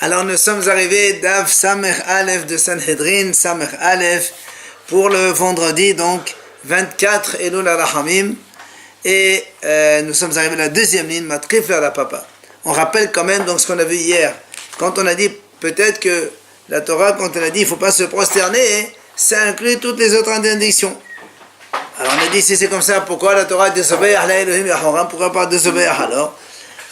Alors nous sommes arrivés d'Av Samech Aleph de Sanhedrin, Samech Aleph, pour le vendredi, donc 24 Elul Rahamim. Et nous sommes arrivés à la deuxième ligne, Matrif vers la Papa. On rappelle quand même donc ce qu'on a vu hier. Quand on a dit peut-être que la Torah, quand elle a dit il ne faut pas se prosterner, ça inclut toutes les autres interdictions. Alors on a dit si c'est comme ça, pourquoi la Torah désobéit à Elohim Yahoram, pourquoi pas désobéir alors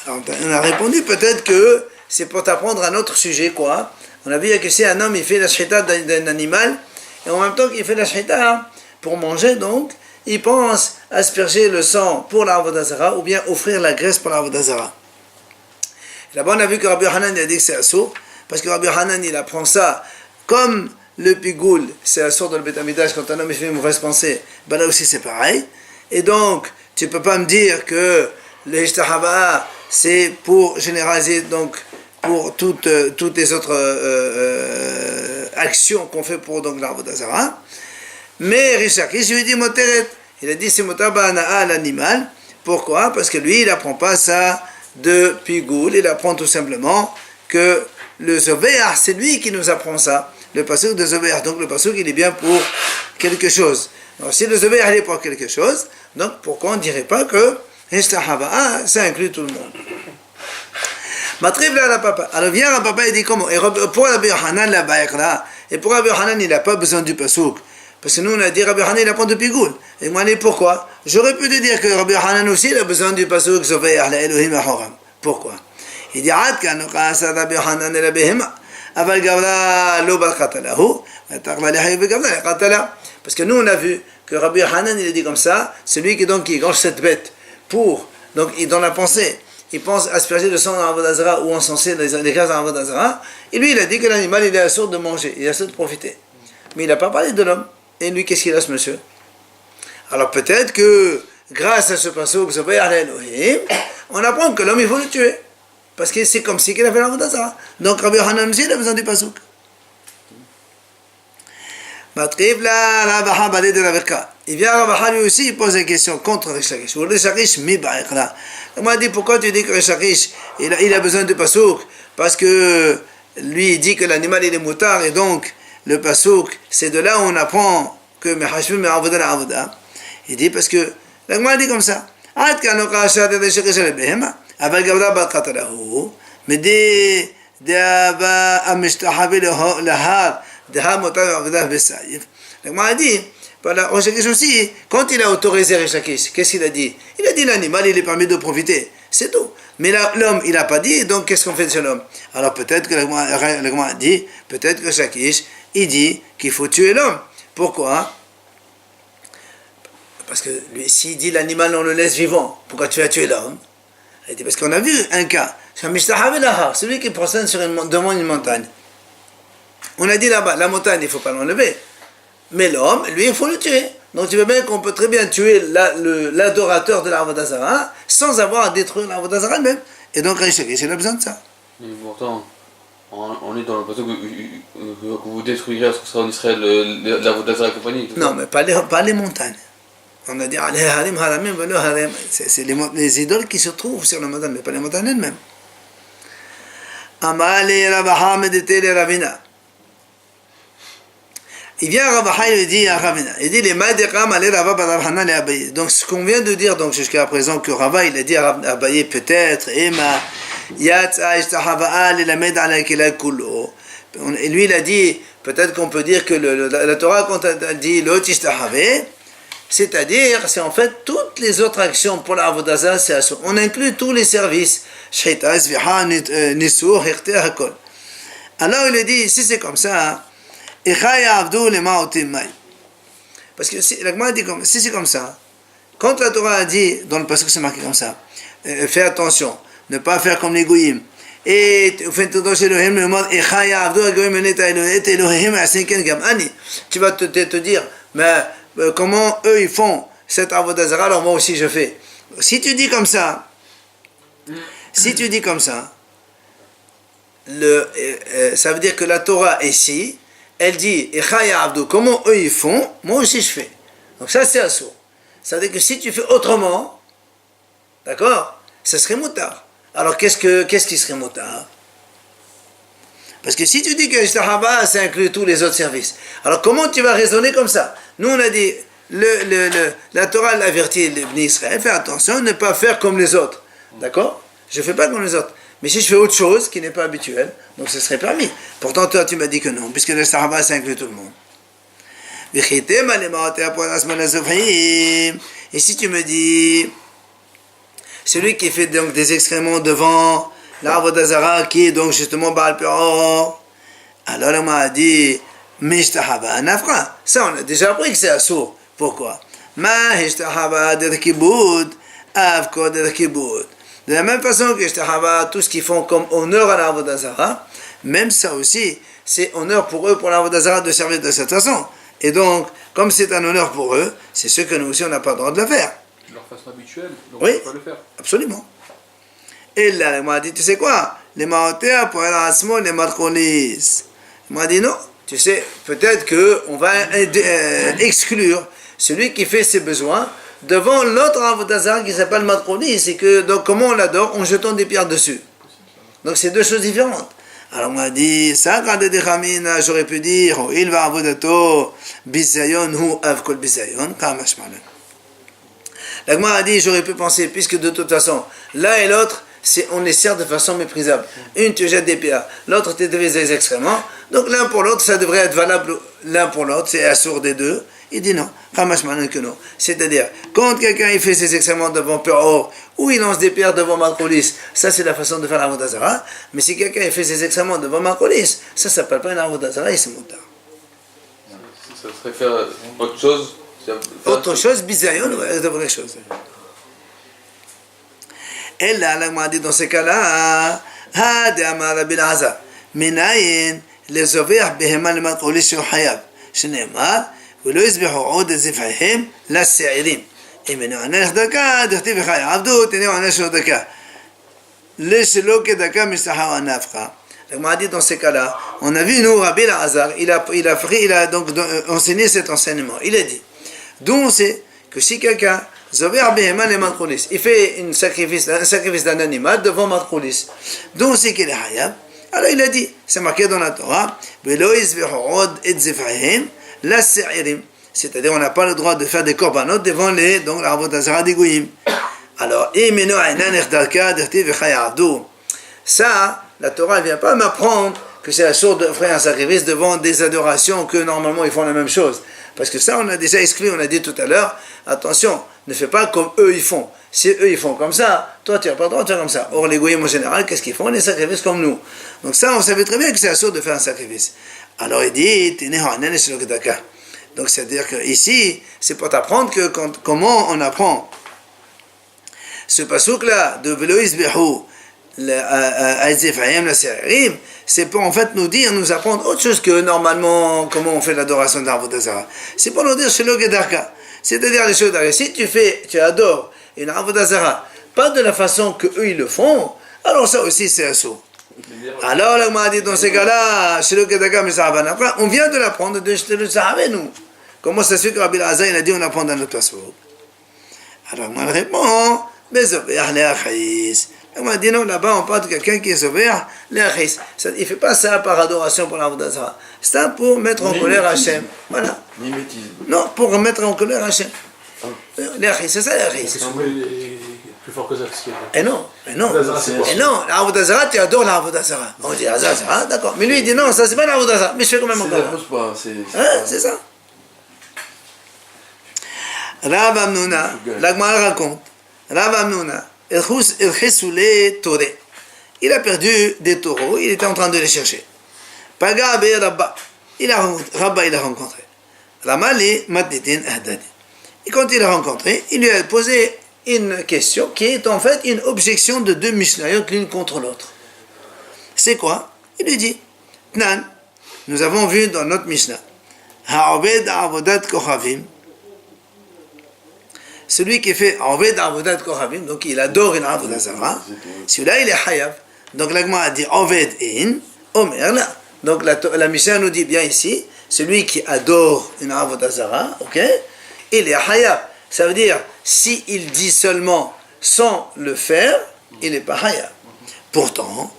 on a répondu peut-être que c'est pour t'apprendre un autre sujet, quoi. On a vu que si un homme il fait la shrita d'un animal, et en même temps qu'il fait la shrita pour manger, donc, il pense asperger le sang pour la Avodah Zarah ou bien offrir la graisse pour la Avodah Zarah. Là-bas, on a vu que Rabbi Hanan a dit que c'est assour, parce que Rabbi Hanan il apprend ça comme le pigoul, c'est assour dans le Beth Amidash quand un homme fait une mauvaise pensée, ben là aussi c'est pareil. Et donc, tu ne peux pas me dire que le Ishtahava, c'est pour généraliser, donc, pour toutes les autres actions qu'on fait pour donc l'Avodah Zarah. Mais Rishakish lui dit Moteret. Il a dit c'est Motaba Ana'a à l'animal. Pourquoi? Parce que lui, il n'apprend pas ça de Pigoul. Il apprend tout simplement que le Zobeah, c'est lui qui nous apprend ça. Le pasuk de Zobeah. Donc le pasuk, il est bien pour quelque chose. Alors si le Zobeah, il est pour quelque chose, donc pourquoi on ne dirait pas que Hishtahaba'a, ça inclut tout le monde? Matriv la papa. Alors vient la papa, il dit comment? Et pour Rabbi Hanan, la baïkra. Et pour Rabbi Hanan, il n'a pas besoin du pasuk. Parce que nous, on a dit Rabbi Hanan, il apprend de Pigoul. Et moi, pourquoi? J'aurais pu te dire que Rabbi Hanan aussi, il a besoin du pasuk Zobeah la Elohim Ahoram. Pourquoi? Il dit Ad kan qasa Rabbi Hanan la behema. Aval gavla lo balqatalahu. Taqla lihi bi gavla qatala. Parce que nous, on a vu que Rabbi Hanan, il a dit comme ça, celui qui donc qui égorge cette bête pour, donc dans la pensée, il pense asperger le sang dans l'Avodah Zarah ou encenser les graisses dans l'Avodah Zarah, et lui il a dit que l'animal il est assourd de manger, il est assourd de profiter. Mais il n'a pas parlé de l'homme. Et lui, qu'est-ce qu'il a ce monsieur? Alors peut-être que grâce à ce pasuk, on apprend que l'homme il faut le tuer. Parce que c'est comme si qu'il a fait l'Avodah Zarah. Donc Rabbi Hanan aussi il a besoin du pasuk. Il vient à Rabbi lui aussi, il pose une question contre Rishakish. On m'a dit pourquoi tu dis que Rishakish il a besoin du pasuk? Parce que lui il dit que l'animal il est moutard et donc le pasuk c'est de là où on apprend que Mehashvim Me'avodah la Avodah. Il dit parce que l'agma dit comme ça. Mais l'agma a dit Rishakish aussi, quand il a autorisé Rishakish, qu'est-ce qu'il a dit? Il a dit l'animal il est permis de profiter, c'est tout. Mais l'homme il n'a pas dit, donc qu'est-ce qu'on fait de ce l'homme? Alors peut-être que l'agma a dit, peut-être que Rishakish il dit qu'il faut tuer l'homme. Pourquoi? Parce que lui, s'il dit l'animal on le laisse vivant, pourquoi tu as tué l'homme? Il dit parce qu'on a vu un cas, celui qui procède devant une montagne. On a dit là-bas, la montagne il ne faut pas l'enlever. Mais l'homme, lui, il faut le tuer. Donc tu veux bien qu'on peut très bien tuer l'adorateur de l'Avodah Zarah sans avoir à détruire l'Avodah Zarah même. Et donc Rishakish, il a besoin de ça. Mais pourtant, on est dans le passage que vous détruirez ce que sera en Israël l'Avodah Zarah et compagnie. Non, mais pas les montagnes. On a dit c'est les idoles qui se trouvent sur la montagne, mais pas les montagnes elles-mêmes. Amali Rabaha méditer les Ravina. Il vient à Rabaha et il dit à Ravina, il dit les Maïdekam allez Rava Barabhana les Abaye. Donc ce qu'on vient de dire donc jusqu'à présent que Rava il a dit à Abaye peut-être Ema Yatsa Ishtahava les Lamed ala Kilal Kulo. Et lui il a dit peut-être qu'on peut dire que la Torah quand elle dit Lo Tishtahave, c'est-à-dire c'est en fait toutes les autres actions pour la Avodah Zarah, c'est assourd. On inclut tous les services Shaita Zviha Nisur Hirte Hakol. Alors il a dit si c'est comme ça parce que si c'est comme ça, quand la Torah a dit, dans le passage c'est marqué comme ça, fais attention, ne pas faire comme les goyim, et tu vas te dire, mais comment eux ils font cette Avodah Zarah, alors moi aussi je fais. Si tu dis comme ça, ça veut dire que la Torah ici, elle dit, comment eux ils font, moi aussi je fais. Donc ça c'est assourd. Ça veut dire que si tu fais autrement, d'accord, ça serait moutard. Alors qu'est-ce qui serait moutard? Parce que si tu dis que Ishtahaba, ça inclut tous les autres services, alors comment tu vas raisonner comme ça? Nous, on a dit, la Torah l'avertit les Bnei Israël, fais attention, ne pas faire comme les autres. D'accord? Je ne fais pas comme les autres. Mais si je fais autre chose qui n'est pas habituel, donc ce serait permis. Pourtant, toi, tu m'as dit que non, puisque le Ishtahaba, ça inclut tout le monde. Et si tu me dis, celui qui fait donc des excréments devant l'arbre d'Azara, qui est donc justement Baal Peor, alors on m'a dit, Mishtahaba Nafra. Ça, on a déjà appris que c'est assourd. Pourquoi? Ma Hishtahaba Derkibud, Avko Derkibud. De la même façon que Ishtahaba, tout ce qu'ils font comme honneur à l'arbre d'Azara, même ça aussi, c'est honneur pour eux, pour l'arbre d'Azara, de servir de cette façon. Et donc, comme c'est un honneur pour eux, c'est ce que nous aussi, on n'a pas le droit de le faire. Leur façon habituelle, donc oui, on peut pas le faire. Absolument. Et là, il m'a dit, tu sais quoi? Les maotéas pour el asmo, les marconis. Il m'a dit, non, tu sais, peut-être qu'on va exclure celui qui fait ses besoins devant l'autre avodazar qui s'appelle marconis. Et que, donc, comment on l'adore? En jetant des pierres dessus. Donc, c'est deux choses différentes. Alors on m'a dit, ça quand j'aurais pu dire, il va avodato bizayon ou avkol bizayon, kamash malan. La Gemara a dit, j'aurais pu penser, puisque de toute façon, l'un et l'autre, on les sert de façon méprisable. Une, tu jettes des pierres, l'autre, tu utilises des excréments. Donc l'un pour l'autre, ça devrait être valable l'un pour l'autre, c'est assourd des deux. Il dit non, kamash malan que non. C'est-à-dire, quand quelqu'un il fait ses excréments devant Peor, ou il lance des pierres devant Malkolis, ça c'est la façon de faire l'Avodazara. Mais si quelqu'un fait ses excréments devant Malkolis, ça ne s'appelle pas une Avodazara et c'est moutar. Ça serait faire autre chose. Autre chose, bizayon, de vraies choses. Et là, la m'a dit dans ces cas-là, ha de amar Rabbi Elazar, minayin les overs behema le Malkolis sur Hayab, שנאמר, ולא יזבחו עוד את זבחיהם לשעירים. אם אינו ענך דקה, דכתיב בחיי עבדות, אינו ענך שלו דקה. לשלא כדקה משתחרר ענפך. Donc, on m'a dit dans ces cas-là, on a vu, nous, Rabbi Elazar, il a donc enseigné cet enseignement. Il a dit, d'où on sait que si quelqu'un, il fait un sacrifice d'un animal devant Matroulis, d'où on sait qu'il est hayab, alors il a dit, c'est marqué dans la Torah, c'est-à-dire on n'a pas le droit de faire des korbanot devant donc la Avodazara des Goyim. Alors, ça, la Torah ne vient pas m'apprendre que c'est la sorte de faire un sacrifice devant des adorations que normalement ils font la même chose. Parce que ça, on a déjà exclu, on a dit tout à l'heure, attention, ne fais pas comme eux ils font. Si eux ils font comme ça, toi tu n'as pas le droit de faire comme ça. Or les goyim en général, qu'est-ce qu'ils font? Les sacrifices comme nous. Donc ça, on savait très bien que c'est la sorte de faire un sacrifice. Alors il dit, donc c'est-à-dire que ici, c'est pour t'apprendre que comment on apprend ce pasouk-là de Veloïs Behou, c'est pour en fait nous apprendre autre chose que normalement comment on fait l'adoration d'Avodazara. C'est pour nous dire Shelo Gedarka, c'est-à-dire les choses d'Avodazara. Si tu adores une Avodazara, pas de la façon que eux ils le font, alors ça aussi c'est assaut. Alors là, on m'a dit dans ces cas-là, Shelo Gedarka, mais ça va. Après, on vient de l'apprendre de le savoir nous. Comment ça se fait que Rabbi Elazar il a dit on apprend dans notre passouk? Alors moi je réponds, mais on m'a dit non, là-bas on parle de quelqu'un qui est sauvé, il ne fait pas ça par adoration pour l'Avodazara. C'est ça pour mettre en colère Hachem. Voilà. Non, pour mettre en colère Hachem. C'est ça l'Achis. Plus fort que ça, ce qu'il y a. Et non, l'Avodazara, tu adores l'Avodazara. On dit Avodazara, d'accord. Mais lui il dit non, ça c'est pas l'Avodazara, mais je fais quand même encore. C'est ça. Rav Amnuna, la Gemara raconte, Rav Amnuna, il a perdu des taureaux, il était en train de les chercher. Paga Abe Rabba, Rabba il a rencontré. Ramali Matnitin Ahdadi. Et quand il a rencontré, il lui a posé une question qui est en fait une objection de deux Mishnayot l'une contre l'autre. C'est quoi? Il lui dit, Tnan, nous avons vu dans notre Mishnah, Ha'obed Avodat Kochavim, celui qui fait Oved Avodat Kohavim, donc il adore une Avodazara, celui-là il est Hayab. Donc l'Agma a dit Oved in, Omer là. Donc la Mishnah nous dit bien ici, celui qui adore une Avodazara, ok, il est Hayab. Ça veut dire, si il dit seulement sans le faire, il n'est pas Hayab. Pourtant,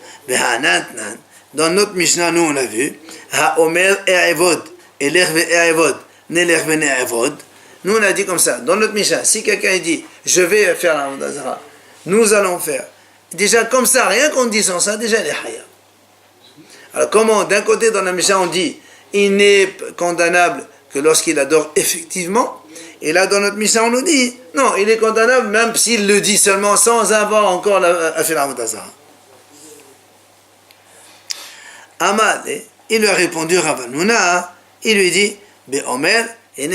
dans notre Mishnah, nous on a vu, Ha-Omer E'evod, Elech ve'E'evod, Nelech ve'E'evod. Nous on a dit comme ça, dans notre Mishnah, si quelqu'un dit, je vais faire la Vodazara, nous allons faire. Déjà comme ça, rien qu'en disant ça, déjà il est Hayab. Alors comment, d'un côté dans la Mishnah on dit, il n'est condamnable que lorsqu'il adore effectivement, et là dans notre Mishnah on nous dit, non, il est condamnable même s'il le dit seulement sans avoir encore fait la Vodazara. Amad, il lui a répondu Rav Hanouna, il lui dit, Be'omer, et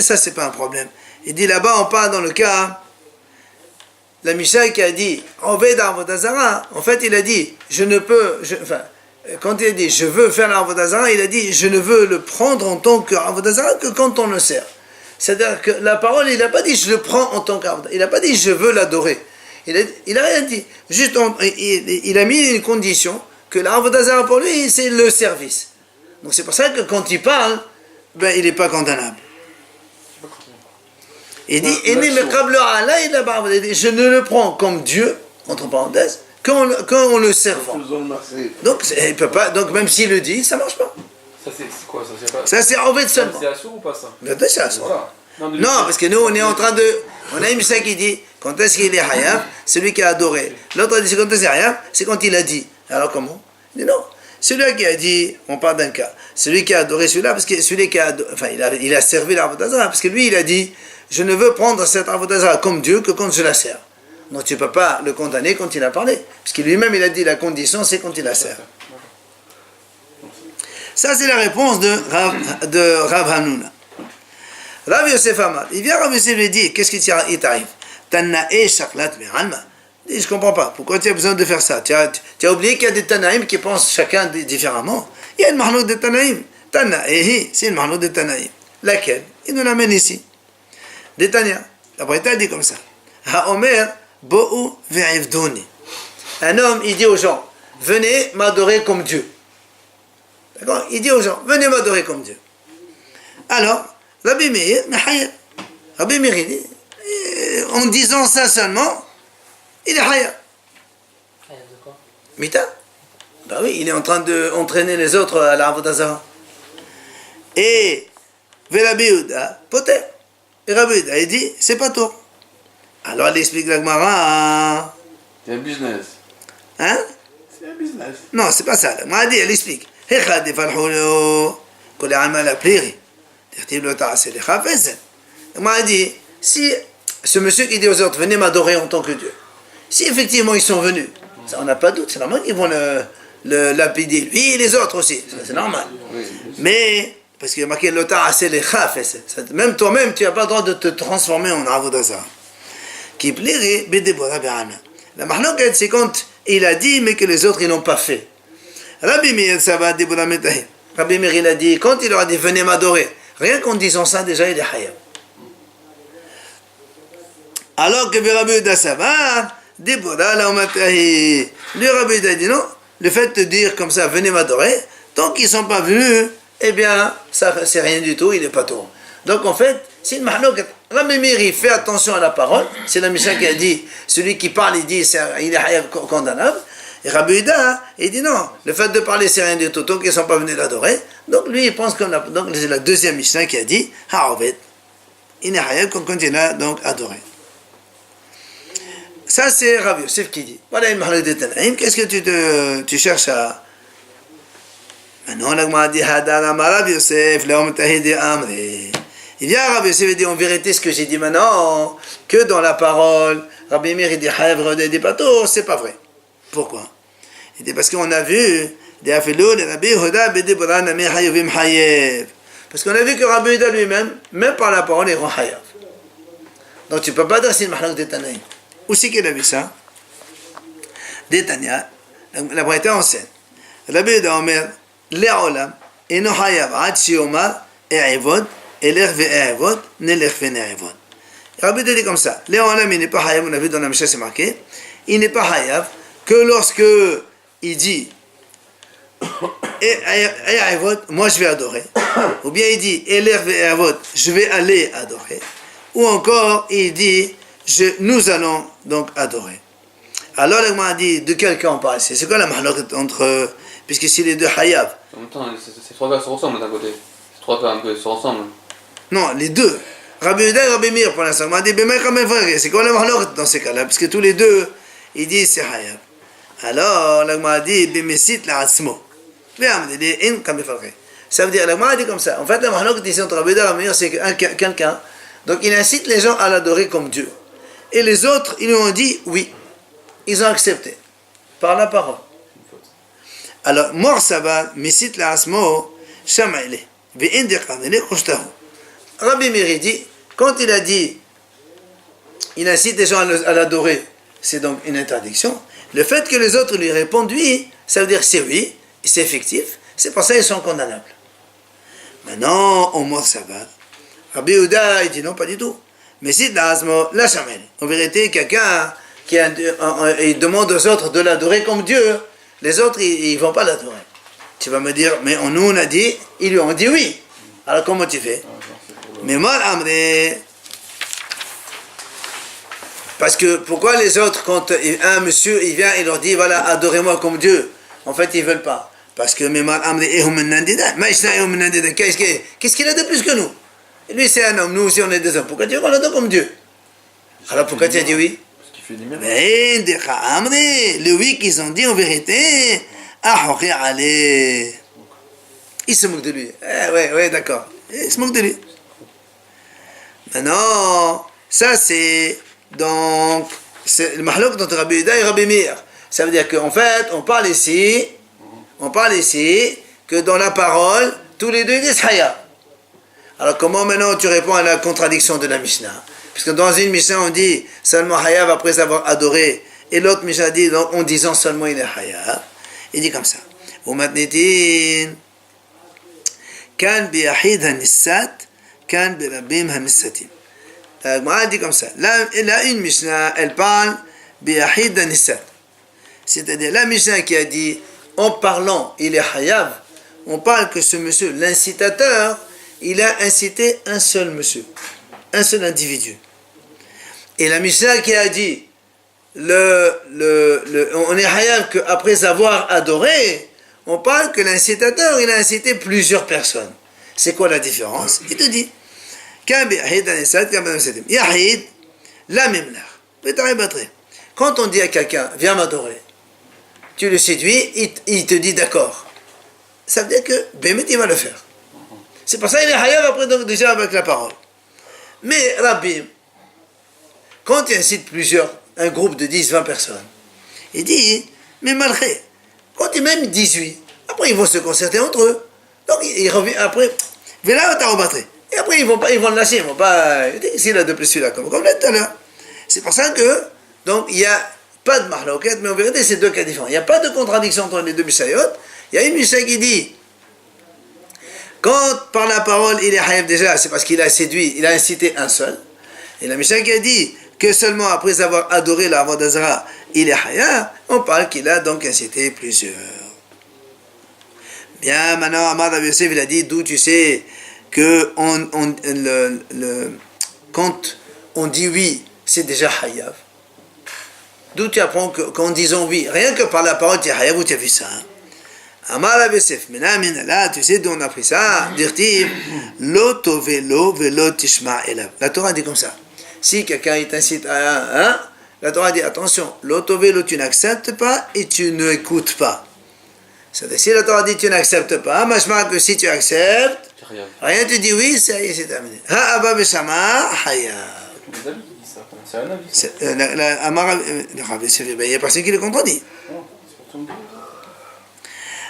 ça c'est pas un problème. Il dit là-bas on parle dans le cas, la Mishnah qui a dit, Oved Avodazara, en fait il a dit, quand il a dit je veux faire l'Avodazara, il a dit je ne veux le prendre en tant qu'Avodazara que quand on le sert. C'est-à-dire que la parole, il n'a pas dit je le prends en tant qu'Avodazara, il n'a pas dit je veux l'adorer. Il a rien dit. Juste, il a mis une condition que l'Avodazara pour lui, c'est le service. Donc c'est pour ça que quand il parle, il n'est pas condamnable. Il dit je ne le prends comme Dieu, entre parenthèses, qu'en le servant. Donc, il peut pas, donc même s'il le dit, ça ne marche pas. Ça c'est quoi ça? Ça c'est Oved seulement. C'est assourd ou pas ça? C'est assourd. Non, parce que nous on est en train de. On a une Mishnah qui dit quand est-ce qu'il est Hayab, celui qui a adoré. L'autre dit quand est-ce qu'il est Hayab, c'est quand il a dit. Alors comment? Il dit non. Celui qui a dit, on parle d'un cas, celui qui a adoré celui-là, parce que celui qui a adoré, enfin il a servi l'Avodazara, parce que lui il a dit je ne veux prendre cette Avodazara comme Dieu que quand je la sers. Donc tu ne peux pas le condamner quand il a parlé, parce que lui-même il a dit la condition c'est quand il la sert. Ça c'est la réponse de Rav Hanouna. Rav Yosef Amar, il vient Rav Yosef lui dit, qu'est-ce qui t'arrive? Tannae shaklat be'alma. Je ne comprends pas, pourquoi tu as besoin de faire ça? Tu as oublié qu'il y a des Tanaïm qui pensent chacun différemment. Il y a une mahlouk de Tanaïm. Tannaehi, c'est une mahlouk de Tanaïm. Laquelle? Il nous l'amène ici. Des Tania. La Braïta dit comme ça. Ha-Omer bo'u ve'ivduni. Un homme, il dit aux gens, venez m'adorer comme Dieu. D'accord? Il dit aux gens, venez m'adorer comme Dieu. Alors, Rabbi Meir, Rabbi Meir, dit, en disant ça seulement, il est Hayab. Hayab de quoi? Mita. Ben oui, il est en train d'entraîner les autres à la Avodazara. Et Rabbi Yehuda, poter. Et Rabbi Yehuda, il dit, c'est pas tort. Alors il explique la Gemara. C'est un business. Hein? C'est un business. Non, c'est pas ça. La Gemara dit, elle explique. Hechad defalhulo, kol amal apliri. La Gemara dit, si ce monsieur qui dit aux autres, venez m'adorer en tant que Dieu. Si effectivement ils sont venus, ça on n'a pas de doute, c'est normal qu'ils vont le lapider, lui et les autres aussi, c'est normal. Mais, parce qu'il y a marqué l'ota assez les chafes, même toi-même tu n'as pas le droit de te transformer en avodazara. Qui plairait, bédébora bé'ana. La mahloket c'est quand il a dit mais que les autres ils n'ont pas fait. Rabbi Meir Sava débora metahi. Rabbi Meir il a dit, quand il leur a dit venez m'adorer, rien qu'en disant ça déjà il est hayab. Alors que Rabbi Yehuda Sava Débora la omatahi. Le Rabbi Yehuda dit non, le fait de dire comme ça, venez m'adorer, tant qu'ils ne sont pas venus, eh bien, ça c'est rien du tout, il n'est pas tôt. Donc en fait, c'est une mahlouk. Rabbi Meir, il fait attention à la parole, c'est la Mishnah qui a dit, celui qui parle, il dit, il est condamnable. Et Rabbi Yehuda, il dit non, le fait de parler, c'est rien du tout, tant qu'ils ne sont pas venus l'adorer. Donc lui, il pense comme donc c'est la deuxième Mishnah qui a dit, ha'ovet, il n'est hayab qu'on continue donc adorer. Ça, c'est Rav Yosef qui dit. Voilà une mahlouk de Tanaïm. Qu'est-ce que tu cherches à... Maintenant, la Gemara dit, Hadar amar Rav Yosef, l'homme tahidi amri. Il vient Rav Yosef et dit, en vérité, ce que j'ai dit maintenant, que dans la parole, Rabbi Meir, il dit, Hayav rodé des bateaux, c'est pas vrai. Pourquoi? Il dit, parce qu'on a vu, parce qu'on a vu que Rabbi Yehuda lui-même, même par la parole, il rend Hayav. Donc tu ne peux pas dire c'est une mahlouk de Tanaïm. Où c'est qu'il a vu ça? Détania, la Braïta enseigne. Rabbi Yehuda Omer, Le'olam, Eno Hayav, Ad Shiomar, E'evod, Elech ve'e'evod, Nelech ve'ne'evod. Rabbi Yehuda dit comme ça. Le'olam, il n'est pas Hayav, on a vu dans la Mishnah, c'est marqué. Il n'est pas Hayav que lorsque il dit E'evod, moi je vais adorer. Ou bien il dit Elech ve'e'evod, je vais aller adorer. Ou encore il dit nous allons donc adorer. Alors le Gemara dit, de quel cas on parle? C'est quoi la mahlok entre, puisque c'est les deux hayav? En même temps, ces trois cas se ressemblent d'un côté. Ces trois cas un peu se ressemblent. Non, les deux. Rabbi Yehuda et Rabbi Meir pour l'instant. On m'a dit, c'est quoi la mahlok dans ces cas-là? Parce que tous les deux, ils disent c'est hayav. Alors, la Gemara dit, Bemesit la atzmo. Ça veut dire, la Gemara dit comme ça. En fait, la mahlok ici entre Rabbi Yehuda et Rabbi Meir, c'est quelqu'un. Donc, il incite les gens à l'adorer comme Dieu. Et les autres, ils lui ont dit oui. Ils ont accepté. Par la parole. Alors, Mor Saba, Mesit la Asmo, Shamaïle. Rabbi Meir dit, quand il a dit, il incite les gens à l'adorer, c'est donc une interdiction. Le fait que les autres lui répondent oui, ça veut dire que c'est oui, c'est effectif, c'est pour ça qu'ils sont condamnables. Maintenant, au Mor Saba, Rabbi Yehuda, il dit non, pas du tout. Mesit la Asmo, la Shamaïle. En vérité, quelqu'un il demande aux autres de l'adorer comme Dieu, les autres, ils ne vont pas l'adorer. Tu vas me dire, mais nous, on a dit, ils lui ont dit oui. Alors, comment tu fais? Mais moi, Amré, parce que pourquoi les autres, quand un monsieur, il vient, il leur dit, voilà, adorez-moi comme Dieu, en fait, ils ne veulent pas. Parce que, mais mal Amré, qu'est-ce qu'il a de plus que nous? Lui, c'est un homme, nous aussi, on est des hommes. Pourquoi tu veux qu'on l'adore comme Dieu? Alors, pourquoi tu as dit oui? Mais le oui qu'ils ont dit en vérité, il se moque de lui. Ouais, d'accord. Il se moque de lui. Maintenant, ça c'est donc c'est le mahlok entre Rabbi Yehuda et Rabbi Meir. Ça veut dire qu'en fait, on parle ici que dans la parole, tous les deux disent Haya. Alors comment maintenant tu réponds à la contradiction de la Mishnah? Puisque dans une Mishnah on dit seulement Hayav après avoir adoré, et l'autre Mishnah dit en disant seulement il est Hayav. Il dit comme ça. Umatnitin kan biyahid hanissat kan birabim hanissatim. Il dit comme ça. Là une Mishnah elle parle biyahid hanissat. C'est-à-dire la Mishnah qui a dit en parlant il est Hayav, on parle que ce monsieur, l'incitateur, il a incité un seul monsieur, un seul individu. Et la Mishnah qui a dit on est hayav qu'après avoir adoré, on parle que l'incitateur il a incité plusieurs personnes. C'est quoi la différence? Il te dit Yahid la memlar. Quand on dit à quelqu'un viens m'adorer, tu le séduis, il te dit d'accord. Ça veut dire que Bémet il va le faire. C'est pour ça qu'il est hayav après donc déjà avec la parole. Mais Rabbi, quand il incite un groupe de 10, 20 personnes, il dit, mais malgré, quand il même 18, après ils vont se concerter entre eux. Donc il revient après, et après ils vont le lâcher, ils vont pas, s'il a de plus celui-là, comme là tout à l'heure. C'est pour ça que, donc il n'y a pas de mahloket, mais en vérité c'est deux cas différents. Il n'y a pas de contradiction entre les deux Mishayot. Il y a une Mishnah qui dit, quand par la parole il est hayav déjà, c'est parce qu'il a séduit, il a incité un seul. Et la Mishnah qui a dit que seulement après avoir adoré la Avodah il est hayav, on parle qu'il a donc incité plusieurs. Bien, maintenant Amar Rabbi Yosef il a dit d'où tu sais que quand on dit oui, c'est déjà hayav. D'où tu apprends qu'en disant oui, rien que par la parole tu es hayav, ou tu as vu ça? Amar Rabbi Yosef, là, tu sais d'où on a pris ça? Dirtiv, lo tovelo velo tishma elav. La Torah dit comme ça. Si quelqu'un t'incite à la Torah dit attention, lo tovelo tu n'acceptes pas et tu n'écoutes pas. C'est-à-dire si la Torah dit tu n'acceptes pas, machma que si tu acceptes, rien tu dis oui, c'est terminé. Ha abba beshama haya. C'est un avis. Amar Rabbi Yosef, il y a personne qui le contredit.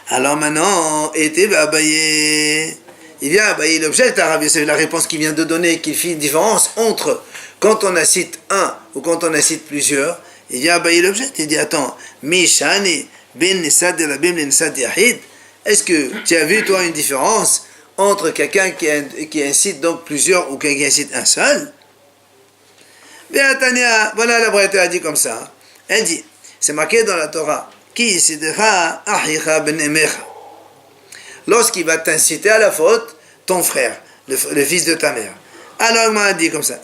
Alors maintenant, était Abaye. Il vient Abaye, l'objet à Rabbi Yosef, la réponse qu'il vient de donner, qui fait une différence entre quand on incite un ou quand on incite plusieurs. Il vient Abaye l'objet, il dit attends, Mishani bin Nisad de la Bim Nisad Yahid. Est-ce que tu as vu toi une différence entre quelqu'un qui incite donc plusieurs ou quelqu'un qui incite un seul? Bien Tania, voilà la Braïta a dit comme ça. Elle dit, c'est marqué dans la Torah. Lorsqu'il va t'inciter à la faute, ton frère, le fils de ta mère. Alors il m'a dit comme ça,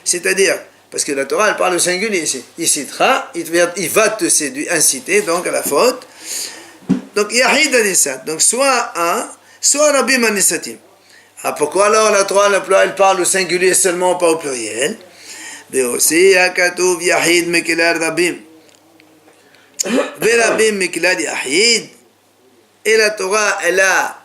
c'est-à-dire Parce que la Torah, elle parle au singulier ici. Il citera, il va te séduire, inciter donc à la faute. Donc, Yahid Anisat. Donc, soit un, soit Rabim Anisatim. Ah, pourquoi alors la Torah, elle parle au singulier seulement, pas au pluriel? Mais aussi, Akatouv Yahid Mekilal Rabim. Rabim Mekilal Yahid. Et la Torah, elle a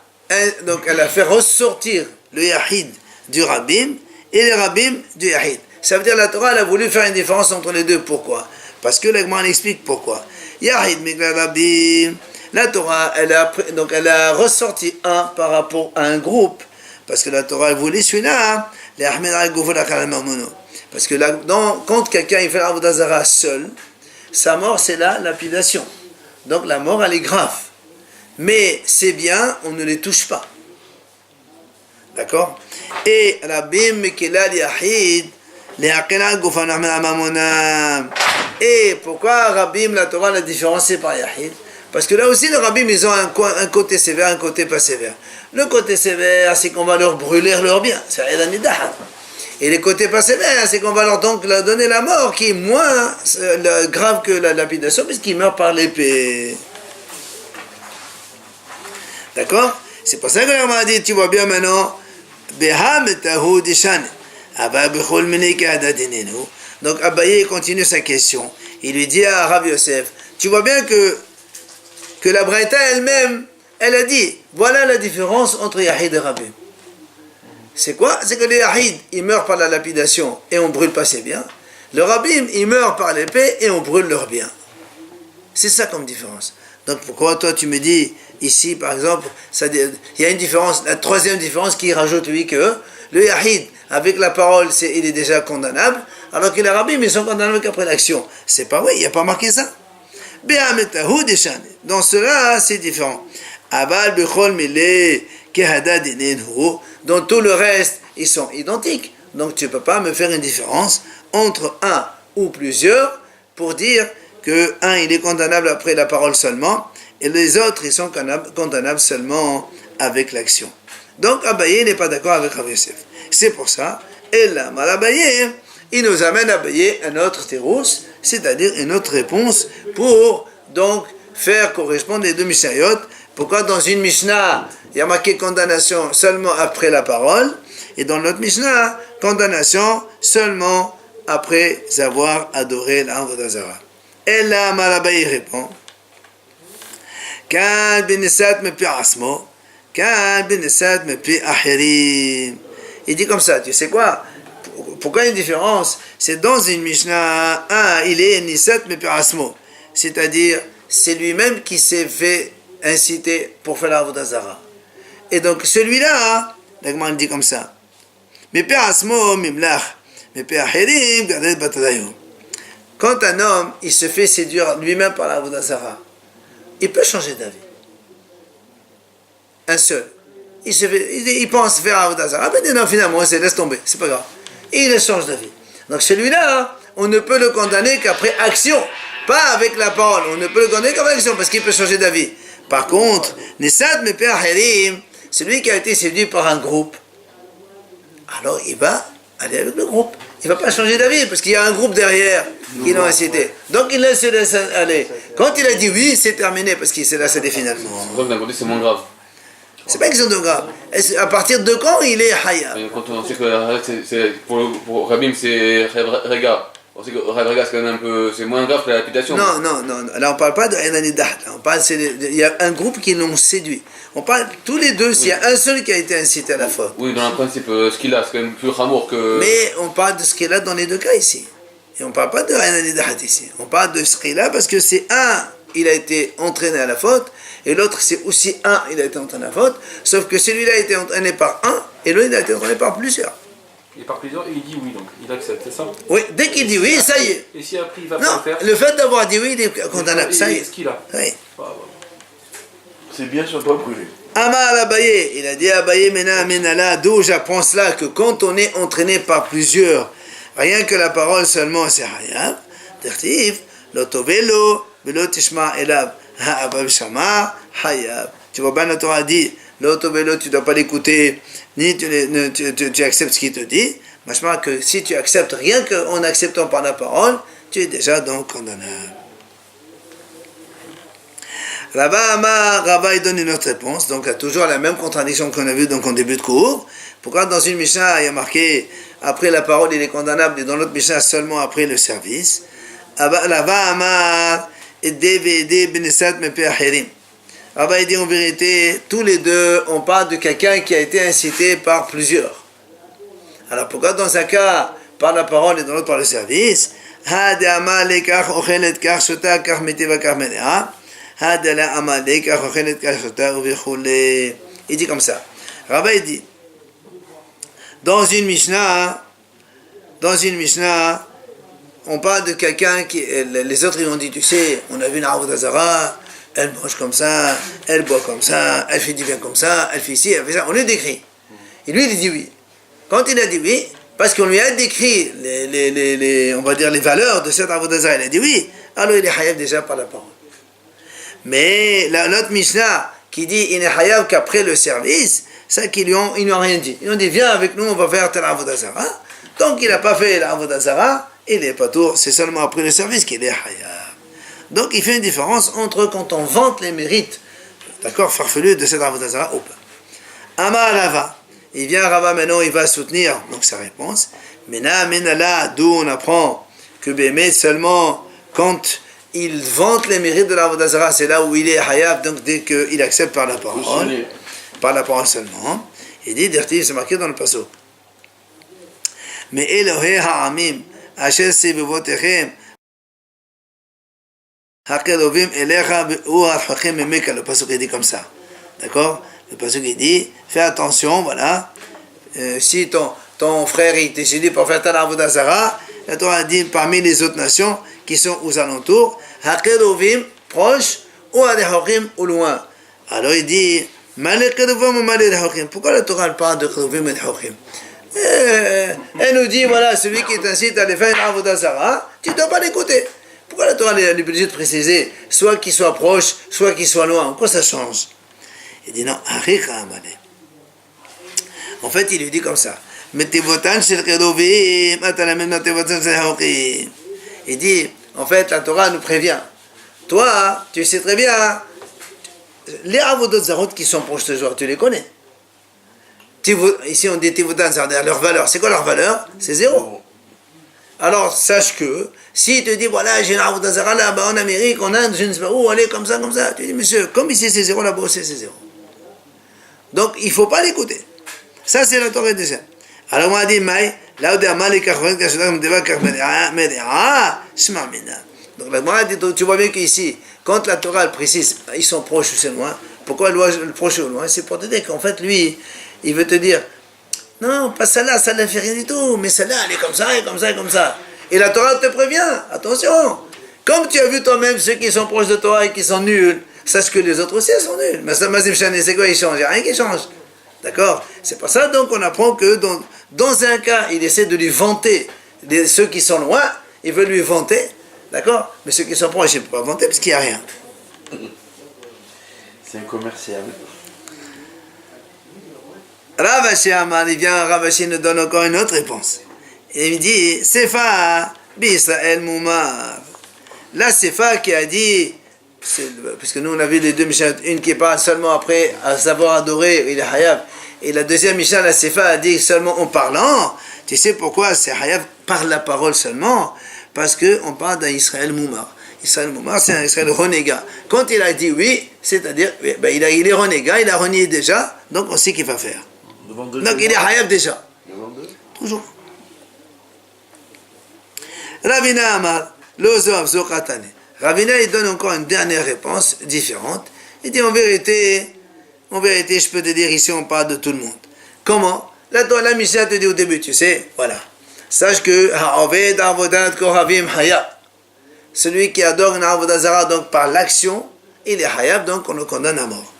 fait ressortir le Yahid du Rabim et le Rabim du Yahid. Ça veut dire que la Torah, elle a voulu faire une différence entre les deux. Pourquoi? Parce que l'Agman explique pourquoi. Yahid Mekilal Rabim. La Torah, elle a ressorti un par rapport à un groupe. Parce que la Torah, elle voulait celui-là. Parce que quand quelqu'un il fait l'Avodah Zara seul, sa mort, c'est la lapidation. Donc la mort, elle est grave. Mais ces biens, on ne les touche pas. D'accord? Et Rabim Mekilal Yahid, et pourquoi Rabim, la Torah, l'a différencié par Yahid? Parce que là aussi, les Rabim, ils ont un côté sévère, un côté pas sévère. Le côté sévère, c'est qu'on va leur brûler leurs biens. C'est Aïdan Nidahan. Et les côtés pas sévères, c'est qu'on va leur donc leur donner la mort, qui est moins grave que la lapidation, puisqu'ils meurent par l'épée. D'accord? C'est pour ça que l'Agma a dit, tu vois bien maintenant, donc Abaye continue sa question. Il lui dit à Rav Yosef, tu vois bien que la Braïta elle-même, elle a dit, voilà la différence entre Yahid et Rabim. C'est quoi? C'est que le Yahid, il meurt par la lapidation et on ne brûle pas ses biens. Le Rabim, il meurt par l'épée et on brûle leurs biens. C'est ça comme différence. Donc pourquoi toi tu me dis, ici par exemple, il y a une différence, la troisième différence qui rajoute lui que le Yahid, avec la parole, il est déjà condamnable, alors que les Rabim, ils sont condamnables qu'après l'action. C'est pas vrai, il n'y a pas marqué ça. Dans cela, c'est différent. Dans tout le reste, ils sont identiques. Donc tu ne peux pas me faire une différence entre un ou plusieurs pour dire que un il est condamnable après la parole seulement et les autres ils sont condamnables seulement avec l'action. Donc Abaye n'est pas d'accord avec Rav Yosef. C'est pour ça, et là, mal Abaye, il nous amène à Abaye un autre théros, c'est-à-dire une autre réponse pour donc faire correspondre les deux Mishnayot. Pourquoi dans une Mishnah il y a marqué condamnation seulement après la parole et dans l'autre Mishnah condamnation seulement après avoir adoré l'Avodah Zara. Et là, Malabaï répond il dit comme ça, tu sais quoi? Pourquoi il y a une différence? C'est dans une Mishnah, il est Nisat Mepirasmo, c'est-à-dire c'est lui-même qui s'est fait inciter pour faire l'Avodah Zara. Et donc celui-là, l'Agma dit comme ça. Quand un homme, il se fait séduire lui-même par l'Avodah Zara, il peut changer d'avis. Un seul. Il pense faire l'Avodah Zara. Ah ben non, finalement, laisse tomber, c'est pas grave. Et il change d'avis. Donc celui-là, on ne peut le condamner qu'après action. Pas avec la parole. On ne peut le condamner qu'après action, parce qu'il peut changer d'avis. Par contre, Nisad Meper Herim, celui qui a été séduit par un groupe, alors il va aller avec le groupe. Il ne va pas changer d'avis, parce qu'il y a un groupe derrière qui l'ont incité. Donc il se laisse aller. Quand il a dit oui, c'est terminé, parce qu'il s'est laissé aller finalement. Donc d'un côté, c'est moins grave. C'est pas une question de grave. À partir de quand il est Hayab? Quand on sait que pour Rabim, c'est Rega. On sait que Rega, c'est quand même un peu. C'est moins grave que la lapidation. Non. Là, on ne parle pas de Enanidah. Il y a un groupe qui l'ont séduit. On parle tous les deux, s'il y a un seul qui a été incité à la faute. Oui, dans le principe, ce qu'il a, c'est quand même plus ramour que. Mais on parle de ce qu'il a dans les deux cas ici. Et on ne parle pas de Enanidah ici. On parle de ce qu'il a parce que c'est un, il a été entraîné à la faute, et l'autre, c'est aussi un, il a été entraîné à la faute. Sauf que celui-là a été entraîné par un, et l'autre, il a été entraîné par plusieurs. Il est par plusieurs et il dit oui, donc il accepte, c'est ça? Oui, dès qu'il dit oui, ça y est. Et si après il va Non, pas le faire? le fait d'avoir dit oui, il est condamnable, ça y est. Ce qu'il a. Oui. C'est bien sur pas brûler. Amar Abaye, il a dit Abaye Mena Menala, d'où j'apprends cela, que quand on est entraîné par plusieurs, rien que la parole seulement, c'est Hayab, Tertif, Lotovelo, Velo Tishma Elab, Ha'abab Shama, Hayab. Tu vois bien, la Torah dit, Lotovelo, tu ne dois pas l'écouter, ni tu acceptes ce qu'il te dit. Machma que si tu acceptes rien qu'en acceptant par la parole, tu es déjà donc condamnable. Rava il donne une autre réponse, donc il y a toujours la même contradiction qu'on a vue donc en début de cours. Pourquoi dans une Mishnah il y a marqué après la parole il est condamnable et dans l'autre Mishnah seulement après le service? Rava Amar et DVD Benesat Mepe Acherim. Rava il dit en vérité, tous les deux on parle de quelqu'un qui a été incité par plusieurs. Alors pourquoi dans un cas par la parole et dans l'autre par le service? Il dit comme ça. Rava il dit dans une Mishnah, on parle de quelqu'un qui, les autres ils ont dit, tu sais, on a vu une Avodah Zara, elle mange comme ça, elle boit comme ça, elle fait du bien comme ça, elle fait ci, elle fait ça, on lui décrit. Et lui il dit oui. Quand il a dit oui, parce qu'on lui a décrit on va dire les valeurs de cette Avodah Zara, il a dit oui, alors il est hayav déjà par la parole. Mais l'autre Mishnah qui dit il est hayav qu'après le service, ça qu'ils lui ont rien dit. Ils ont dit viens avec nous, on va faire tel Avodah Zara. Donc il n'a pas fait l'Avodah Zara, il est pas tour, c'est seulement après le service qu'il est hayav. Donc il fait une différence entre quand on vante les mérites, d'accord, farfelus de cette Avodah Zara ou pas. Amar Rava, il vient Rava maintenant, il va soutenir donc sa réponse. Menala, d'où on apprend que Bémet seulement quand il vante les mérites de l'Avodah Zara, c'est là où il est hayav, donc dès qu'il accepte par la parole seulement. Il dit, c'est marqué dans le pasuk. Mais Elohé ha'amim, asher sivivotechem, ha'kelovim elecha ou ha'chachem memeka. Le pasuk il dit comme ça. D'accord? Le pasuk il dit, fais attention, voilà. Si ton frère il décide pour faire ta Avodah Zara, la Torah dit parmi les autres nations qui sont aux alentours, ha'kelovim, proches, ou ha'chachem, ou loin. Alors il dit, pourquoi la Torah parle de Kerovim et de Hochim? Elle nous dit, voilà, celui qui t'incite à aller faire une Avodah Zara, tu ne dois pas l'écouter. Pourquoi la Torah est obligée de préciser, soit qu'il soit proche, soit qu'il soit loin? Pourquoi ça change? Il dit non, en fait, il lui dit comme ça. Il dit, en fait, la Torah nous prévient. Toi, tu sais très bien, les Avodot Zarot qui sont proches de toi, tu les connais. Ici on dit Tivotan Zarot, leur valeur, c'est quoi leur valeur? C'est 0. Alors sache que, si te dit voilà, j'ai une Avodot Zarot là-bas en Amérique, en Inde, je ne sais pas où, allez comme ça, tu dis monsieur, comme ici c'est 0, là-bas aussi c'est 0. Donc il ne faut pas l'écouter. Ça c'est la Torah déjà. Alors on a dit, Maï, là où donc la Torah dit, tu vois bien qu'ici, quand la Torah précise, ils sont proches ou c'est loin, pourquoi le proche ou loin? C'est pour te dire qu'en fait, lui, il veut te dire, non, pas celle-là, ça ne fait rien du tout, mais celle-là, elle est comme ça, et comme ça, et comme ça. Et la Torah te prévient, attention, comme tu as vu toi-même ceux qui sont proches de toi et qui sont nuls, sache que les autres aussi sont nuls. Mais ça, c'est quoi, il change? Il n'y a rien qui change. D'accord? C'est pour ça donc on apprend que dans un cas, il essaie de lui vanter ceux qui sont loin, il veut lui vanter. D'accord? Mais ceux qui sont proches, il ne peut pas vanter parce qu'il n'y a rien. C'est un commercial. Ravashi Amar, il vient, Ravashi nous donne encore une autre réponse. Il dit, Sefa, Bisraël Moumar. La Sefa qui a dit, puisque nous on a vu les deux Mishnah, une qui parle seulement après à savoir adorer, il est hayav. Et la deuxième Mishnah, la Sefa, a dit seulement en parlant. Tu sais pourquoi c'est hayav par la parole seulement? Parce qu'on parle d'un Israël Moumar. Israël Moumar, c'est un Israël renégat. Quand il a dit oui, c'est-à-dire, ben, il est renégat, il a renié déjà, donc on sait qu'il va faire. Donc il est hayav déjà. Toujours. Ravina Amar, Lozov Zokatane. Ravina, il donne encore une dernière réponse différente. Il dit en vérité, je peux te dire ici, on parle de tout le monde. Comment? Là, dans la Mishnah te dit au début, tu sais, voilà. Sache que Ha'oved Avodat Kohavim Hayab. Celui qui adore une Avodah Zara, donc par l'action, il est Hayab, donc on le condamne à mort.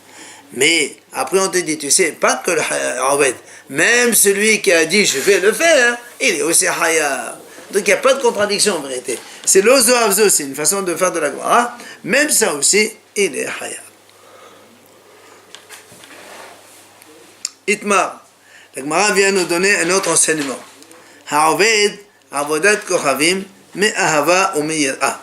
Mais après on te dit, tu sais, pas que le Ha'oved, même celui qui a dit je vais le faire, il est aussi Hayab. Donc il n'y a pas de contradiction en vérité. C'est l'ozo avzo, c'est une façon de faire de la gloire. Même ça aussi, il est Hayab. Itmar. La Gemara vient nous donner un autre enseignement. Ha'oved avodat kochavim me'ahava ou me'yir'a.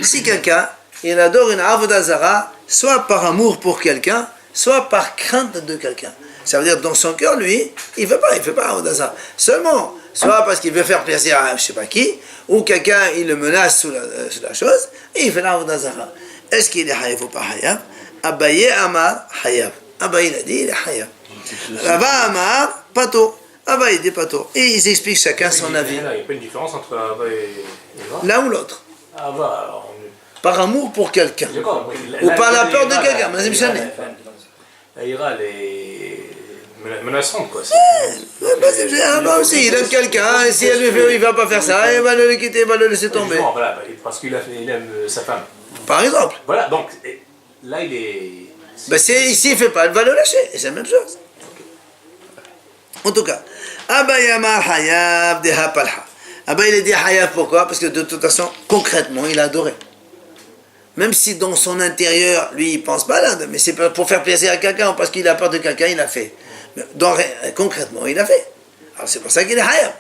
Si quelqu'un, il adore une avodah zara, soit par amour pour quelqu'un, soit par crainte de quelqu'un. Ça veut dire dans son cœur, lui, il fait pas avodah zara. Seulement, soit parce qu'il veut faire plaisir à je sais pas qui, ou quelqu'un, il le menace sous la chose, et il fait l'avodah zara. Est-ce qu'il est hayav ou pas hayav? Abaye Amar hayav. Abaye il a dit, il est hayav. Rava Amar, pato. Abaye il dit pato. Et ils expliquent chacun son avis. Il n'y a pas une différence entre Ava et Eva. L'un ou l'autre. Ava, alors Par amour pour quelqu'un. d'accord. Ou par la peur de quelqu'un. Mais c'est bien. La Ira, elle est menaçante, quoi. Aussi, il aime quelqu'un, et si elle lui fait, il va pas faire ça, il va le quitter, il va le laisser tomber. Justement, voilà, parce qu'il aime sa femme. Par exemple. Voilà, donc là, il est. Ben s'il ne fait pas, elle va le lâcher. Et c'est la même chose. En tout cas, Abaye Amar Hayav de Hapalha. Abaye il a dit Hayav pourquoi? Parce que de toute façon, concrètement, il a adoré. Même si dans son intérieur, lui, il ne pense pas là, mais c'est pour faire plaisir à quelqu'un, parce qu'il a peur de quelqu'un, il a fait. Mais concrètement, il a fait. Alors c'est pour ça qu'il est Hayav.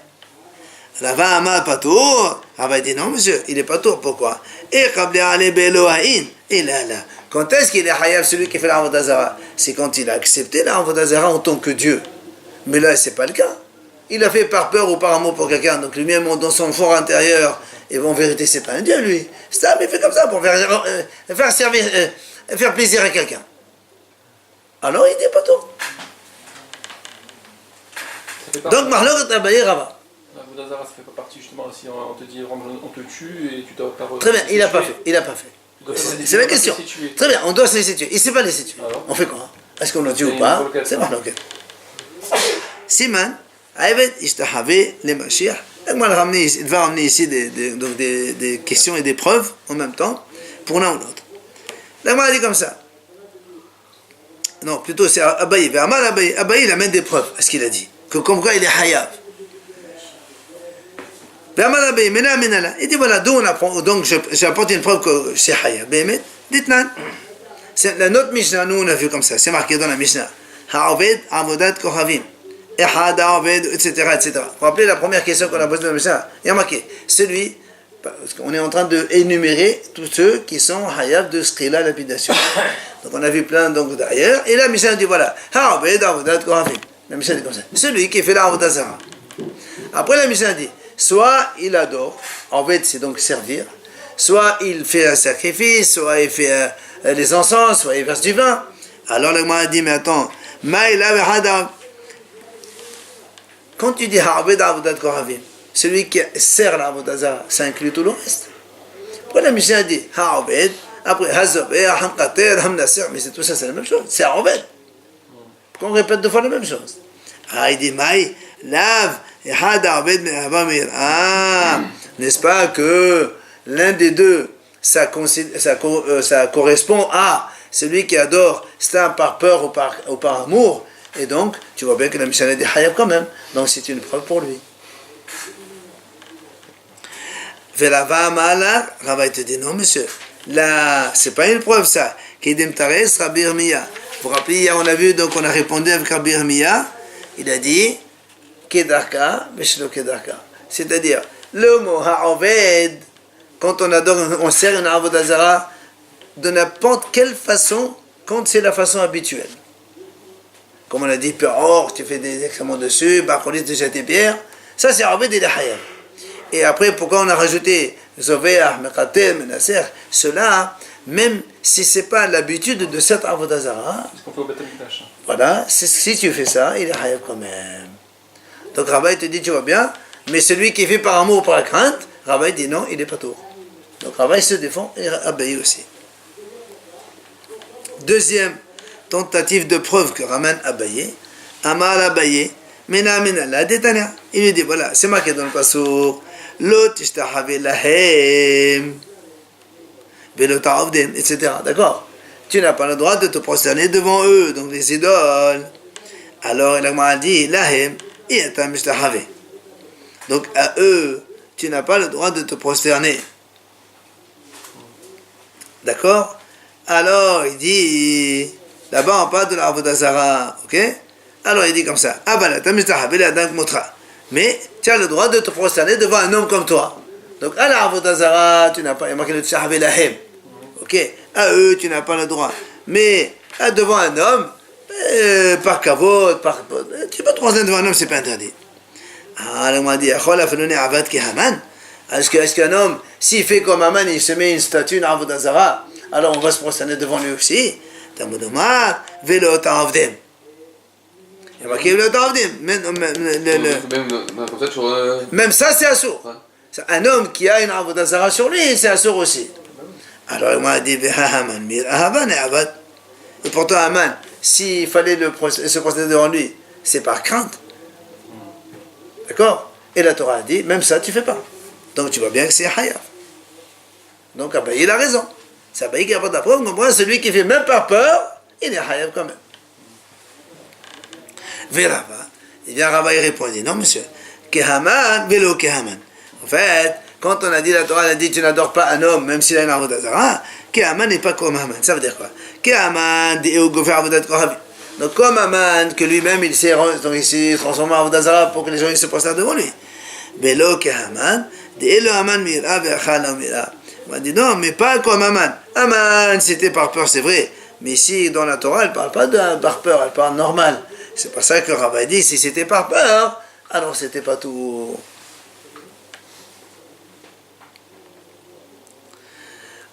Rava Amar Patour. Abaye dit non, monsieur, il est Patour. Pourquoi? Et Qabli Ale Belohaïn. Et là. Quand est-ce qu'il est Hayav, celui qui fait la Avodah Zara? C'est quand il a accepté la Avodah Zara en tant que Dieu. Mais là, c'est pas le cas. Il a fait par peur ou par amour pour quelqu'un. Donc lui-même, dans son fort intérieur, et en vérité, c'est pas un Dieu, lui. C'est un, mais il fait comme ça pour faire plaisir à quelqu'un. Alors, il n'est pas tout. Donc, Mahlok Abaye Rava. La Avodah Zara, ça fait pas partie justement si on te dit on te tue et tu dois pas. Très bien, il n'a pas fait. C'est la question. Très bien, on doit se laisser tuer. Il ne s'est pas laissé tuer. On fait quoi? Est-ce qu'on le tue ou pas? C'est Mahlok. Siman, Aïbed Ishtahavé, les Mashiach. Il va ramener ici des questions et des preuves en même temps, pour l'un ou l'autre. L'Agma dit comme ça. Non, plutôt c'est Abaye. Abaye, il amène des preuves à ce qu'il a dit. Comme quoi il est Hayav. Il dit voilà, d'où on apprend. Donc j'apporte une preuve que c'est Hayav. Dites-nan. La note Mishnah, nous on a vu comme ça. C'est marqué dans la Mishnah. Ha'oved avodat kochavim. Etc. Vous vous rappelez la première question qu'on a posée dans la Mishnah? Il y a marqué, celui, parce qu'on est en train d'énumérer tous ceux qui sont hayav de skrila lapidation. Donc on a vu plein donc derrière, et la Mishnah dit voilà, la Mishnah dit comme ça, celui qui fait la avodah zara. Après la Mishnah dit, soit il adore, en fait c'est donc servir, soit il fait un sacrifice, soit il fait les encens, soit il verse du vin. Alors la Gemara dit, mais attends, quand tu dis Ha'aved Avodat Kohavim, celui qui sert la Avodah Zara, ça inclut tout le reste. Après la Mishnah dit Ha'aved, après Hazober, Hamkater, Hamnaser, mais c'est tout ça, c'est la même chose. C'est Ha'aved. Pourquoi on répète deux fois la même chose? Ah, il dit Maï, Lav, et Had Ha'aved Me'avamir. Ah, n'est-ce pas que l'un des deux, ça correspond à celui qui adore, c'est un par peur ou par amour. Et donc, tu vois bien que la Mishnah dit Hayab quand même. Donc, c'est une preuve pour lui. Velava Mala, Rava te dit non, monsieur. Là, c'est pas une preuve ça. Kedim Tares, Rabbi Irmiya. Vous vous rappelez, hier on a vu, donc on a répondu avec Rabbi Irmiya. Il a dit Kedarka, Meshlo Kedarka. C'est-à-dire, le mot Ha'oved, quand on adore, on sert une Avodah Zara de n'importe quelle façon, quand c'est la façon habituelle. Comme on a dit, or, tu fais des excréments dessus, Bacholis de jeter pierre, ça c'est Aved et Hayav. Et après, pourquoi on a rajouté Zoveah, Mekater, Menaser, cela, même si ce n'est pas l'habitude de cette Avodah Zara, voilà, si tu fais ça, il est Hayav quand même. Donc Rabbi te dit, tu vois bien, mais celui qui fait par amour ou par crainte, Rabbi dit non, il n'est pas tour. Donc Rabbi se défend et Abaye aussi. Deuxième tentative de preuve que ramène Abaye, Amar Abaye, Mena la détania. Il lui dit voilà, c'est marqué dans le passour, Lot ishtahavé lahem, Velo ta'avden, etc. D'accord? Tu n'as pas le droit de te prosterner devant eux, donc les idoles. Alors il a dit lahem, iatam ishtahavé. Donc à eux, tu n'as pas le droit de te prosterner. D'accord? Alors il dit. Là-bas, on parle de la Avodah Zara, ok? Alors il dit comme ça, Mais tu as le droit de te prosterner devant un homme comme toi. Donc à la Avodah Zara, tu n'as pas, il y a marqué le Tshahave Lahem. Ok, à eux, tu n'as pas le droit. Mais devant un homme, par kavod, tu peux te prosterner devant un homme, c'est pas interdit. Alors on m'a dit, est-ce qu'un homme, s'il fait comme Haman, il se met une statue, une Avodah Zara, alors on va se prosterner devant lui aussi? Vélo ta'avdim. Il y a marqué vélo ta'avdim. Même ça, c'est assourd. Ouais. Un homme qui a une Avodah Zara sur lui, c'est assourd aussi. Alors il m'a dit, et pourtant Haman, s'il fallait se prosterner devant lui, c'est par crainte. D'accord? Et la Torah a dit, même ça, tu fais pas. Donc tu vois bien que c'est Hayav. Donc Abaye, il a raison. C'est Abaye qui apporte la preuve, mais moi, celui qui fait même par peur, il est Hayav quand même. Verava. Et bien Rava il répondit, non monsieur, Kehaman, vélo Kehaman. En fait, quand on a dit, la Torah a dit, tu n'adores pas un homme, même s'il a une Avodah Zara, Kehaman n'est pas comme Haman. Ça veut dire quoi? Kehaman, donc comme Haman, que lui-même il s'est transformé en Avodah Zara pour que les gens se prosternent devant lui. Vélo Kehaman, De'elo Haman mira ve'achal mira. On m'a dit non, mais pas comme Haman. Haman, c'était par peur, c'est vrai. Mais ici, dans la Torah, elle ne parle pas par peur, elle parle normal. C'est pour ça que Rabbi dit, si c'était par peur, alors c'était pas tout.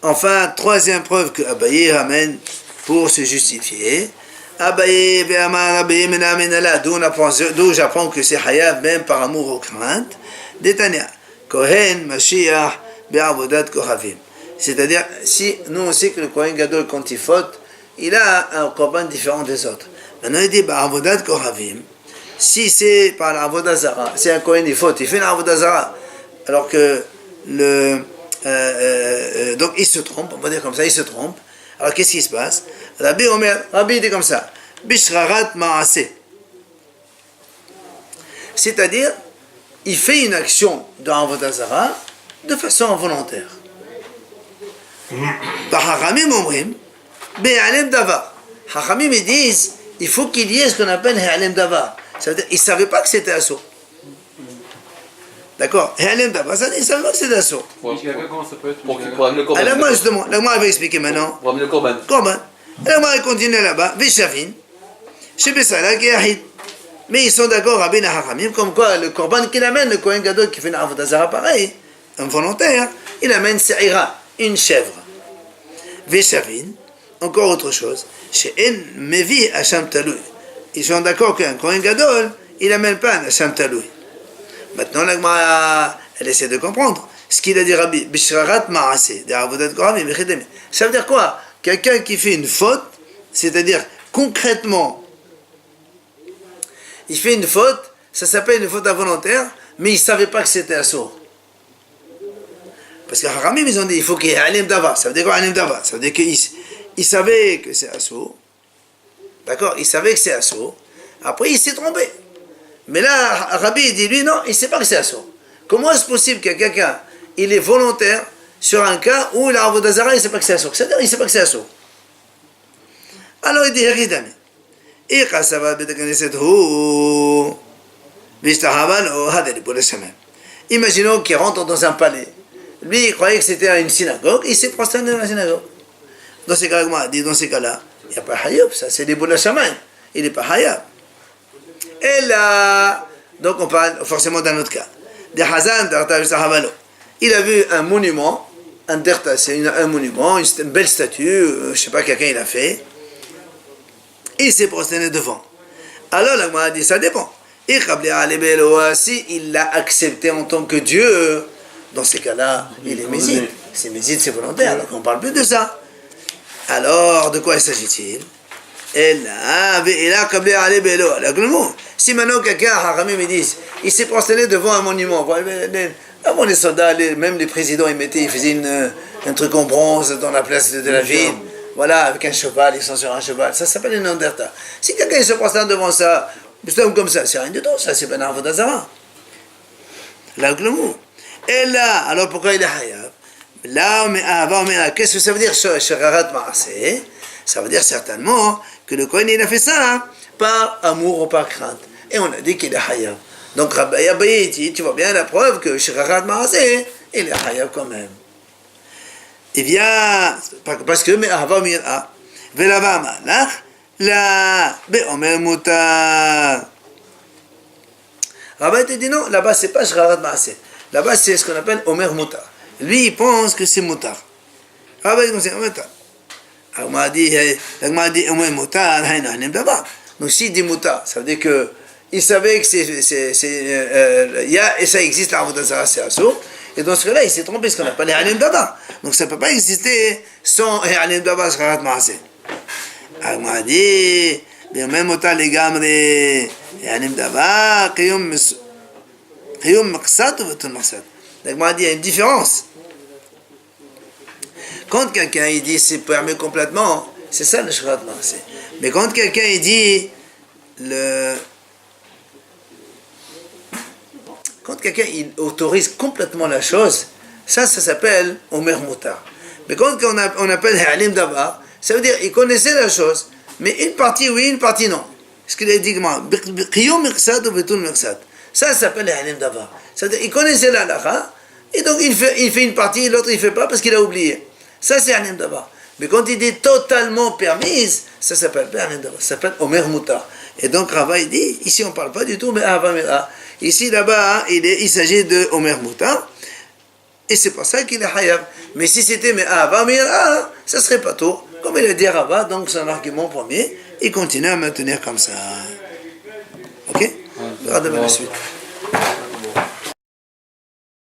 Enfin, troisième preuve que Abaye ramène pour se justifier. Abaye ve'amar Abaye menamenala, d'où j'apprends que c'est Hayav même par amour aux craintes. Détania, Kohen, Mashiach, be'avodat kohavim. C'est-à-dire, si nous on sait que le Kohen Gadol, quand il faute, il a un korban différent des autres. Maintenant il dit, be'avodat kohavim, si c'est par l'avodah zara, si un Kohen il faute, il fait une avodah zara, alors que donc il se trompe, on va dire comme ça, il se trompe. Alors qu'est-ce qui se passe? Rabbi dit comme ça, bishrarat ma'aseh. C'est-à-dire, il fait une action dans avodah zara de façon involontaire. Par Hachamim omrim, be'alem davar. Hachamim ils disent, il faut qu'il y ait ce qu'on appelle be'alem davar. Ça veut dire, ils ne savaient pas que c'était assaut. D'accord? Be'alem davar, ça veut dire, ils ne savaient pas que c'était assaut. Pour amener le korban. Alors moi justement, moi va expliquer maintenant. Pour amener le korban. Korban. Alors moi il continue là-bas, Veshavin, chez Bessala qui est. Mais ils sont d'accord, Rabbi Hachamim, comme quoi le korban qu'il amène, le Kohen Gadol qui fait une avodah zara pareil, involontaire, il amène se'ira, une chèvre. Veshavin, encore autre chose, chez En Mevi Hacham Taloui. Ils sont d'accord qu'un Kohen Gadol, il n'amène pas un Hacham Taloui. Maintenant, la Gemara, elle essaie de comprendre. Ce qu'il a dit Rabbi, Bishrarat Ma'aseh, des avodat kohavim, ça veut dire quoi? Quelqu'un qui fait une faute, c'est-à-dire concrètement, il fait une faute, ça s'appelle une faute involontaire, mais il ne savait pas que c'était assourd. Parce que Haramim, ils ont dit, il faut qu'il y ait alim dava. Ça veut dire quoi alim dava? Ça veut dire qu'il savait que c'est assourd. D'accord? Il savait que c'est assourd. Après, il s'est trompé. Mais là, Rabbi, il dit, lui, non, il ne sait pas que c'est assourd. Comment est-ce possible que quelqu'un, il est volontaire sur un cas où il a avodah zara, il ne sait pas que c'est assourd? C'est-à-dire, il ne sait pas que c'est assourd. Alors, il dit, Heridami. Imaginons qu'il rentre dans un palais. Lui, il croyait que c'était une synagogue, il s'est prosterné dans la synagogue. Dans ces cas-là, il n'y a pas hayab, ça c'est des boula shaman. Il n'est pas hayab. Et là, donc on parle forcément d'un autre cas. Il a vu un monument, un derta, c'est un monument, une belle statue, je ne sais pas, quelqu'un il a fait. Il s'est prosterné devant. Alors la Gemara dit, ça dépend. Si il l'a accepté en tant que Dieu, dans ces cas-là, il est méside. C'est méside, c'est volontaire, donc on ne parle plus de ça. Alors, de quoi s'agit-il? Si maintenant quelqu'un, Haramim, ils disent, il s'est prosterné devant un monument. Avant les soldats, même les présidents, ils faisaient un truc en bronze dans la place de la ville. Voilà, avec un cheval, ils sont sur un cheval. Ça s'appelle une anderta. Si quelqu'un se prosterne devant ça, comme ça, c'est rien du tout. Ça, c'est ben avodah zara. Là, le mot. Et là, alors pourquoi il est hayab? Là, mais qu'est-ce que ça veut dire, sherarat ma'aseh? Ça veut dire certainement que le Kohen, il a fait ça par amour ou par crainte. Et on a dit qu'il est hayab. Donc Rabbi Abaye dit, tu vois bien la preuve que Shirarat Maaseh, il est Hayab quand même. Il vient, parce que, mais Ahava Mir'a, Velava Malach, la Be'omer Mutar. Rabbi te dit non, là-bas c'est pas Shirarat Maaseh. Là-bas c'est ce qu'on appelle Omer Mutar. Lui il pense que c'est Mutar. Rabbi dit c'est Mutar. Donc s'il dit Mutar, ça veut dire que il savait que ça existe la Avodah Zarah, c'est Assour. Et dans ce cas-là, il s'est trompé, ce qu'on appelle Hanim Daba. Donc ça ne peut pas exister sans Hanim Daba, Shirarat Maaseh. Alors, on a dit, bien même autant les gamres, Hanim Daba, Qiyum Maqsad ou Betul Maqsad. Donc, on a dit, il y a une différence. Quand quelqu'un il dit c'est permis complètement, c'est ça le Shirarat Maaseh. Mais quand quelqu'un il dit quand quelqu'un il autorise complètement la chose, ça s'appelle Omer Mutar. Mais quand on appelle Halim Dabar, ça veut dire il connaissait la chose, mais une partie oui, une partie non. Ce qu'il a dit, Qiyum Miqsad ou Betul Miqsad. Ça s'appelle Halim Dabar. C'est-à-dire il connaissait la halakha, et donc il fait une partie, l'autre il ne fait pas parce qu'il a oublié. Ça c'est Halim Dabar. Mais quand il dit totalement permise, ça s'appelle pas Halim Dabar, ça s'appelle Omer Mutar. Et donc Rava il dit, ici on ne parle pas du tout, mais Ahava Mir'a. Ici, là-bas, il s'agit de Omer Mutar, et c'est pour ça qu'il est Hayab. Mais si c'était Ahava Mir'a, ça serait pas tout. Comme il a dit Rava, donc son argument premier, il continue à maintenir comme ça. Ok? Regardez la suite.